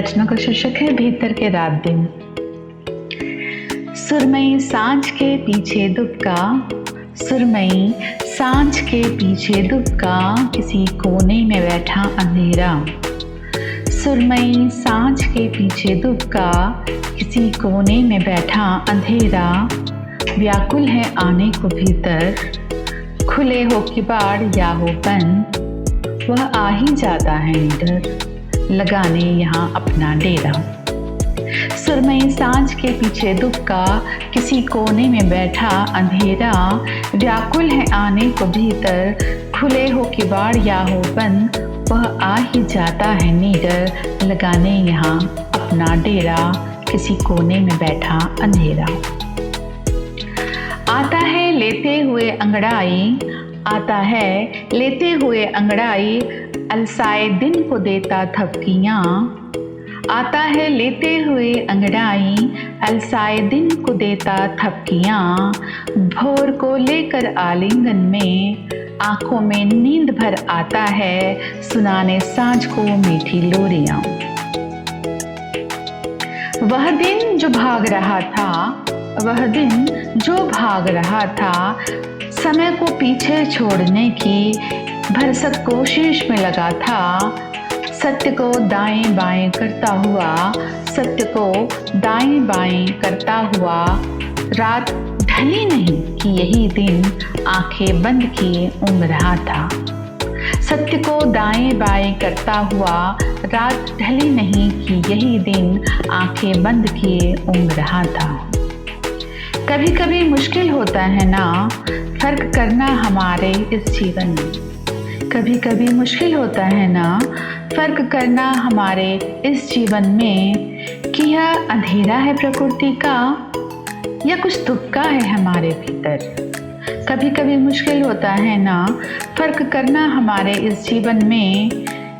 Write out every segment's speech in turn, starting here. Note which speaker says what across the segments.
Speaker 1: रचना का शीर्षक है भीतर के रात दिन। सुरमई सांझ के पीछे दुबका, सुरमई सांझ के पीछे दुबका, किसी कोने में बैठा अंधेरा। सुरमई सांझ के पीछे दुबका, किसी कोने में बैठा अंधेरा। व्याकुल है आने को भीतर, खुले हो किवाड़ या हो बंद, वह आ ही जाता है निडर, लगाने यहाँ अपना डेरा। सुरमई सांझ के पीछे दुबका, किसी कोने में बैठा अंधेरा। व्याकुल है आने को भीतर, खुले हो किवाड़ या हो बंद, वह आ ही जाता है निडर, लगाने यहाँ अपना डेरा, किसी कोने में बैठा अंधेरा। आता है लेते हुए अंगड़ाई, आता है लेते हुए अंगड़ाई, अलसाए दिन को देता थपकियाँ। आता है लेते हुए अंगड़ाई, अलसाए दिन को देता थपकियाँ। भोर को लेकर आलिंगन में, आंखों में नींद भर आता है, सुनाने सांझ को मीठी लोरियाँ। वह दिन जो भाग रहा था, वह दिन जो भाग रहा था, समय को पीछे छोड़ने की भरसक कोशिश में लगा था। सत्य को दाएं बाएं करता हुआ, सत्य को दाएं बाएं करता हुआ, रात ढली नहीं कि यही दिन आंखें बंद किए ऊँघ रहा था। सत्य को दाएं बाएं करता हुआ, रात ढली नहीं कि यही दिन आंखें बंद किए ऊँघ रहा था। कभी कभी मुश्किल होता है ना फर्क करना हमारे इस जीवन में, कभी कभी मुश्किल होता है ना फर्क करना हमारे इस जीवन में, कि यह अंधेरा है प्रकृति का या कुछ दुबका है हमारे भीतर। कभी कभी मुश्किल होता है ना फर्क करना हमारे इस जीवन में,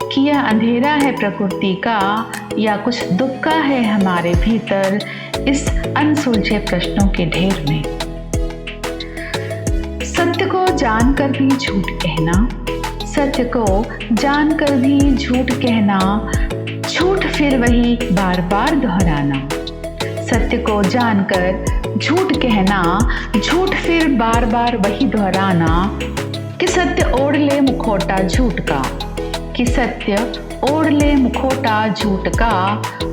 Speaker 1: कि यह अंधेरा है प्रकृति का या कुछ दुबका है हमारे भीतर, इस अनसुलझे प्रश्नों के ढेर में। सत्य को जानकर भी झूठ कहना, सत्य को जानकर भी झूठ कहना, झूठ फिर वही बार बार दोहराना। सत्य को जानकर झूठ कहना, झूठ फिर बार बार वही दोहराना। कि सत्य ओढ़ ले मुखौटा झूठ का, कि सत्य ओढ़ ले मुखौटा झूठ का,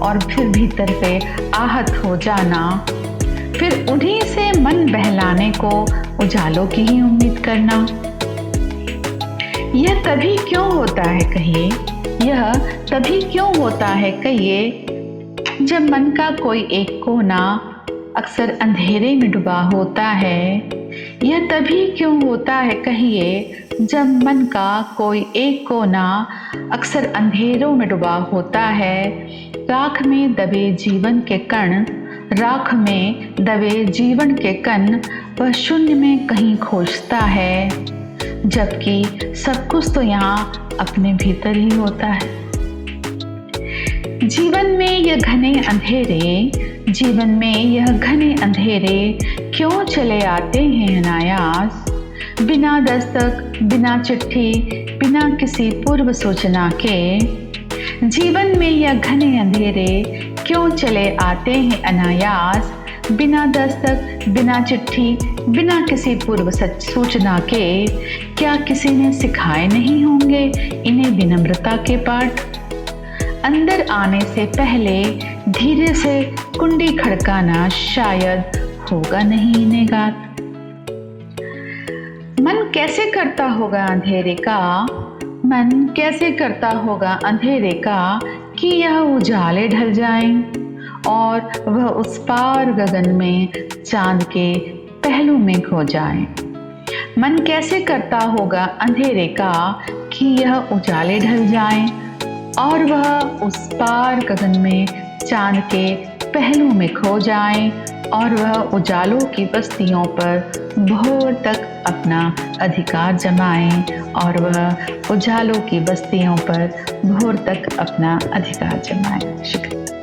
Speaker 1: और फिर भीतर से आहत हो जाना। फिर उन्हीं से मन बहलाने को उजालों की ही उम्मीद करना। यह तभी क्यों होता है कहिए, यह तभी क्यों होता है कहिए, जब मन का कोई एक कोना अक्सर अंधेरे में डूबा होता है। यह तभी क्यों होता है कहिए, जब मन का कोई एक कोना अक्सर अंधेरों में डूबा होता है। राख में दबे जीवन के कण, राख में दबे जीवन के कण, वह शून्य में कहीं खोजता है, जबकि सब कुछ तो यहाँ अपने भीतर ही होता है। जीवन में यह घने अंधेरे, जीवन में यह घने अंधेरे क्यों चले आते हैं अनायास, बिना दस्तक, बिना चिट्ठी, बिना किसी पूर्व सूचना के। जीवन में यह घने अंधेरे क्यों चले आते हैं अनायास, बिना दस्तक, बिना चिट्ठी, बिना किसी पूर्व सूचना के। क्या किसी ने सिखाए नहीं होंगे इन्हें विनम्रता के पाठ? अंदर आने से पहले धीरे से कुंडी खड़काना शायद होगा नहीं इन्हें गात। मन कैसे करता होगा अंधेरे का, मन कैसे करता होगा अंधेरे का, कि यह उजाले ढल जाएं और वह उस पार गगन में चांद के पहलू में खो जाएं। मन कैसे करता होगा अंधेरे का, कि यह उजाले ढल जाएं और वह उस पार गगन में चांद के पहलू में खो जाएं, और वह उजालों की बस्तियों पर भोर तक अपना अधिकार जमाएं, और वह उजालों की बस्तियों पर भोर तक अपना अधिकार जमाएं। शुक्रिया।